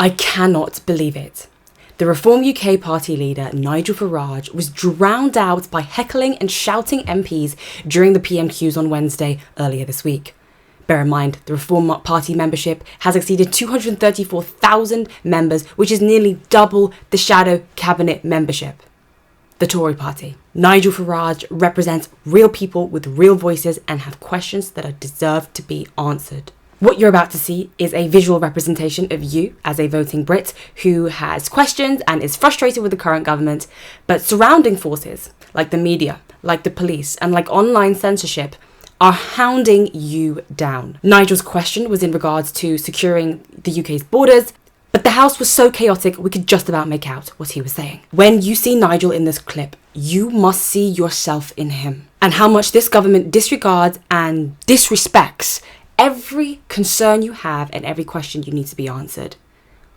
I cannot believe it. The Reform UK party leader, Nigel Farage, was drowned out by heckling and shouting MPs during the PMQs on Wednesday earlier this week. Bear in mind, the Reform Party membership has exceeded 234,000 members, which is nearly double the shadow cabinet membership. The Tory party. Nigel Farage represents real people with real voices and have questions that are deserved to be answered. What you're about to see is a visual representation of you as a voting Brit who has questions and is frustrated with the current government, but surrounding forces like the media, like the police, and like online censorship are hounding you down. Nigel's question was in regards to securing the UK's borders, but the house was so chaotic we could just about make out what he was saying. When you see Nigel in this clip, you must see yourself in him and how much this government disregards and disrespects every concern you have and every question you need to be answered.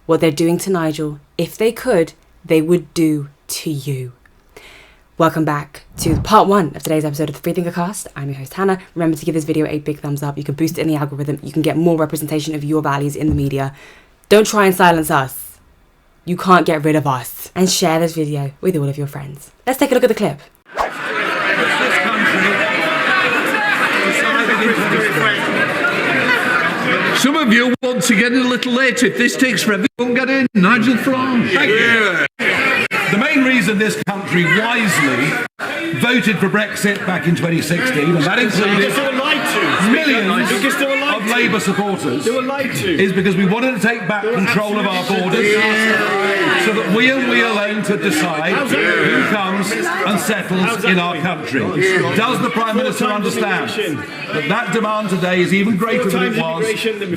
What they're doing to Nigel, if they could, they would do to you. Welcome back to part 1 of today's episode of the Freethinker Cast. I'm your host Hannah. Remember to give this video a big thumbs up. You can boost it in the algorithm. You can get more representation of your values in the media. Don't try and silence us. You can't get rid of us. And share this video with all of your friends. Let's take a look at the clip. Some of you want to get in a little late. If this takes forever, you won't get in. Nigel Farage. Thank you. The main reason this country wisely voted for Brexit back in 2016, and that included millions of Labour supporters, is because we wanted to take back control of our borders so that we alone could decide who comes and settles in our country. Does the Prime Minister understand that that demand today is even greater than it was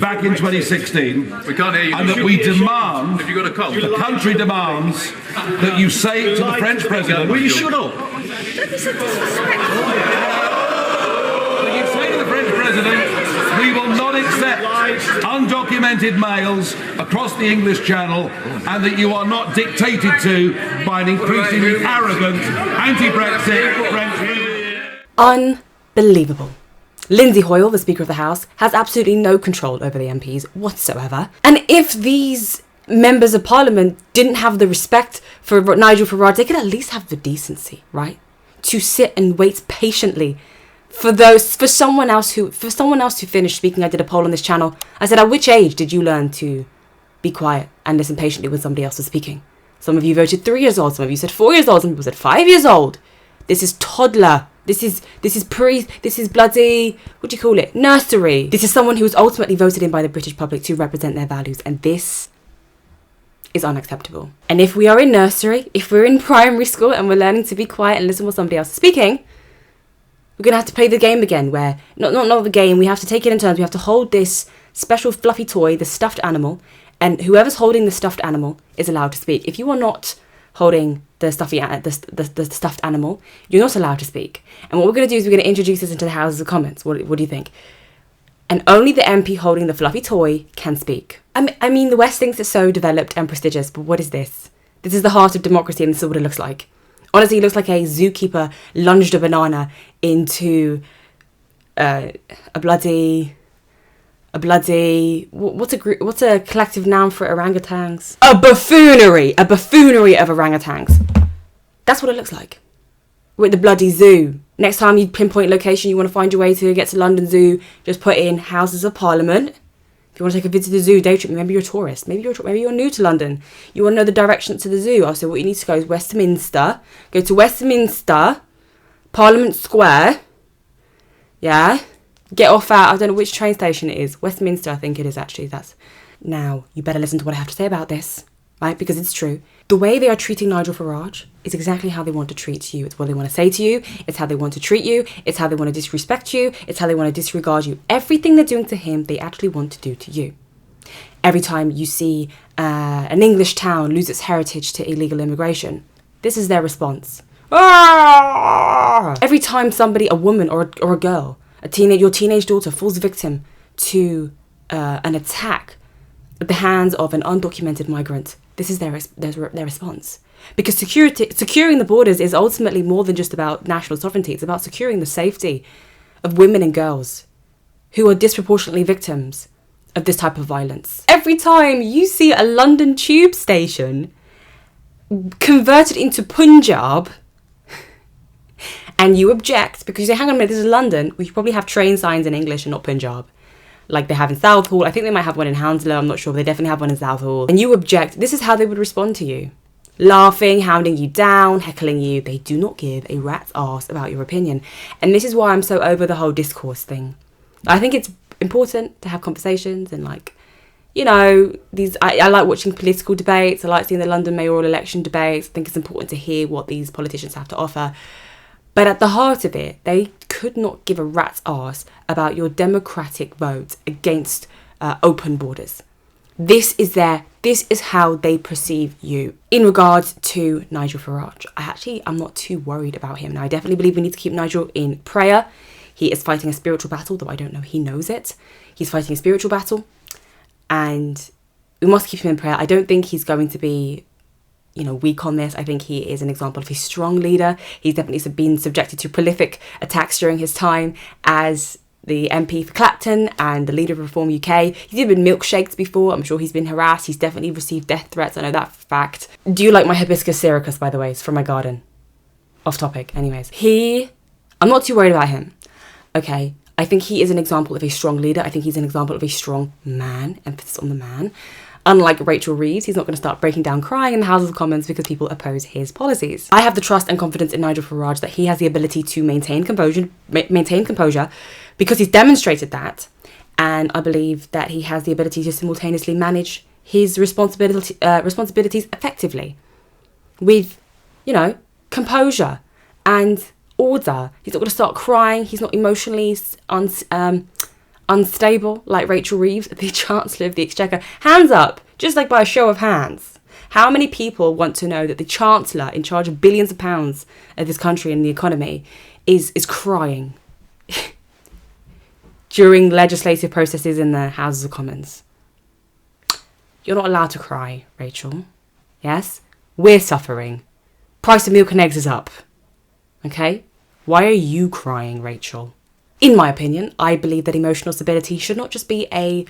back in 2016? We can't hear you. And that we demand, Have you got a cold? the country demands that you say to the French President, Will you shut up? that you say to the French President, we will not accept undocumented males across the English Channel, and that you are not dictated to by an increasingly arrogant anti-Brexit French president. Unbelievable. Lindsay Hoyle, the Speaker of the House, has absolutely no control over the MPs whatsoever. And if these members of Parliament didn't have the respect for Nigel Farage, they could at least have the decency, right? To sit and wait patiently for someone else who finished speaking. I did a poll on this channel. I said, at which age did you learn to be quiet and listen patiently when somebody else was speaking? Some of you voted 3 years old, some of you said 4 years old, some people said 5 years old. This is toddler. This is bloody, what do you call it? Nursery. This is someone who was ultimately voted in by the British public to represent their values, and this is unacceptable. And if we are in nursery, if we're in primary school and we're learning to be quiet and listen while somebody else is speaking, we're going to have to play the game again where, not the game, we have to take it in turns. We have to hold this special fluffy toy, the stuffed animal, and whoever's holding the stuffed animal is allowed to speak. If you are not holding the stuffed animal, you're not allowed to speak. And what we're going to do is we're going to introduce this into the Houses of Commons. What do you think? And only the MP holding the fluffy toy can speak. I mean, the West thinks it's so developed and prestigious, but what is this? This is the heart of democracy, and this is what it looks like. Honestly, it looks like a zookeeper lunged a banana into a bloody what's a collective noun for orangutans? A buffoonery of orangutans. That's what it looks like. We're at the bloody zoo. Next time you pinpoint location, you want to find your way to get to London Zoo, just put in Houses of Parliament. If you want to take a visit to the zoo, day trip, maybe you're a tourist, maybe you're new to London. You want to know the directions to the zoo. So what you need to go is Westminster. Go to Westminster, Parliament Square. Yeah. Get off at, I don't know which train station it is. Westminster, I think it is actually. Now, you better listen to what I have to say about this, right? Because it's true. The way they are treating Nigel Farage is exactly how they want to treat you. It's what they want to say to you. It's how they want to treat you. It's how they want to disrespect you. It's how they want to disregard you. Everything they're doing to him, they actually want to do to you. Every time you see an English town lose its heritage to illegal immigration, this is their response. Ah! Every time somebody, a woman or a girl, your teenage daughter falls victim to an attack at the hands of an undocumented migrant, this is their response. Because securing the borders is ultimately more than just about national sovereignty. It's about securing the safety of women and girls who are disproportionately victims of this type of violence. Every time you see a London tube station converted into Punjab and you object because you say, hang on a minute, this is London, we should probably have train signs in English and not Punjab, like they have in Southall. I think they might have one in Hounslow, I'm not sure, but they definitely have one in Southall. And you object, this is how they would respond to you. Laughing, hounding you down, heckling you. They do not give a rat's arse about your opinion. And this is why I'm so over the whole discourse thing. I think it's important to have conversations and like, you know, I like watching political debates. I like seeing the London mayoral election debates. I think it's important to hear what these politicians have to offer. But at the heart of it, they could not give a rat's arse about your democratic vote against open borders. This is how they perceive you. In regards to Nigel Farage, I'm not too worried about him. Now, I definitely believe we need to keep Nigel in prayer. He is fighting a spiritual battle, though I don't know he knows it. He's fighting a spiritual battle, and we must keep him in prayer. I don't think he's going to be, weak on this. I think he is an example of a strong leader. He's definitely been subjected to prolific attacks during his time as the MP for Clapton and the leader of Reform UK. He's even been milkshaked before. I'm sure he's been harassed. He's definitely received death threats. I know that for a fact. Do you like my hibiscus syricus, by the way? It's from my garden. Off topic. Anyways. I'm not too worried about him. Okay. I think he is an example of a strong leader. I think he's an example of a strong man. Emphasis on the man. Unlike Rachel Reeves, he's not going to start breaking down crying in the House of Commons because people oppose his policies. I have the trust and confidence in Nigel Farage that he has the ability to maintain composure because he's demonstrated that. And I believe that he has the ability to simultaneously manage his responsibilities effectively with, composure and order. He's not going to start crying. He's not emotionally unstable like Rachel Reeves, the Chancellor of the Exchequer. Hands up, just like by a show of hands. How many people want to know that the Chancellor, in charge of billions of pounds of this country and the economy, is crying during legislative processes in the Houses of Commons? You're not allowed to cry, Rachel. Yes? We're suffering. Price of milk and eggs is up. Okay? Why are you crying, Rachel? In my opinion, I believe that emotional stability should not just be an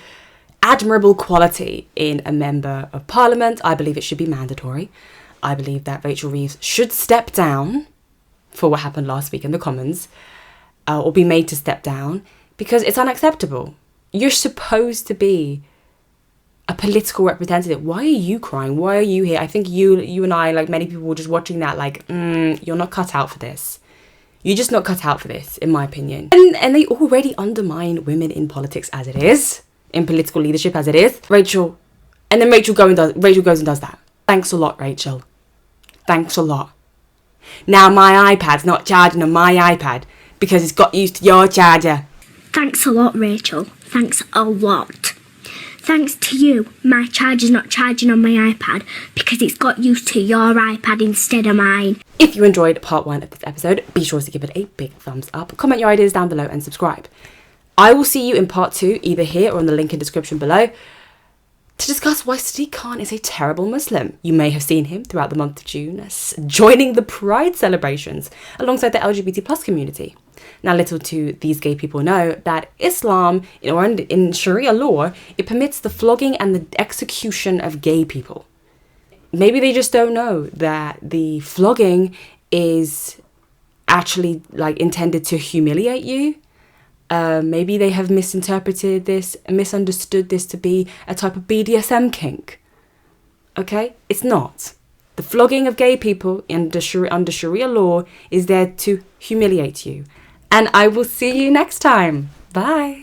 admirable quality in a member of Parliament. I believe it should be mandatory. I believe that Rachel Reeves should step down for what happened last week in the Commons, or be made to step down, because it's unacceptable. You're supposed to be a political representative. Why are you crying? Why are you here? I think you and I, like many people, were just watching that like, you're not cut out for this. You're just not cut out for this, in my opinion. And they already undermine women in politics as it is, in political leadership as it is. Rachel goes and does that. Thanks a lot, Rachel. Thanks a lot. Now my iPad's not charging on my iPad because it's got used to your charger. Thanks a lot, Rachel. Thanks a lot. Thanks to you, my charger's not charging on my iPad because it's got used to your iPad instead of mine. If you enjoyed part 1 of this episode, be sure to give it a big thumbs up, comment your ideas down below and subscribe. I will see you in part 2, either here or in the link in the description below, to discuss why Sadiq Khan is a terrible Muslim. You may have seen him throughout the month of June joining the Pride celebrations alongside the LGBT plus community. Now, little do these gay people know that Islam, or in Sharia law, it permits the flogging and the execution of gay people. Maybe they just don't know that the flogging is actually intended to humiliate you. Maybe they have misunderstood this to be a type of BDSM kink. Okay? It's not. The flogging of gay people under Sharia law is there to humiliate you. And I will see you next time. Bye.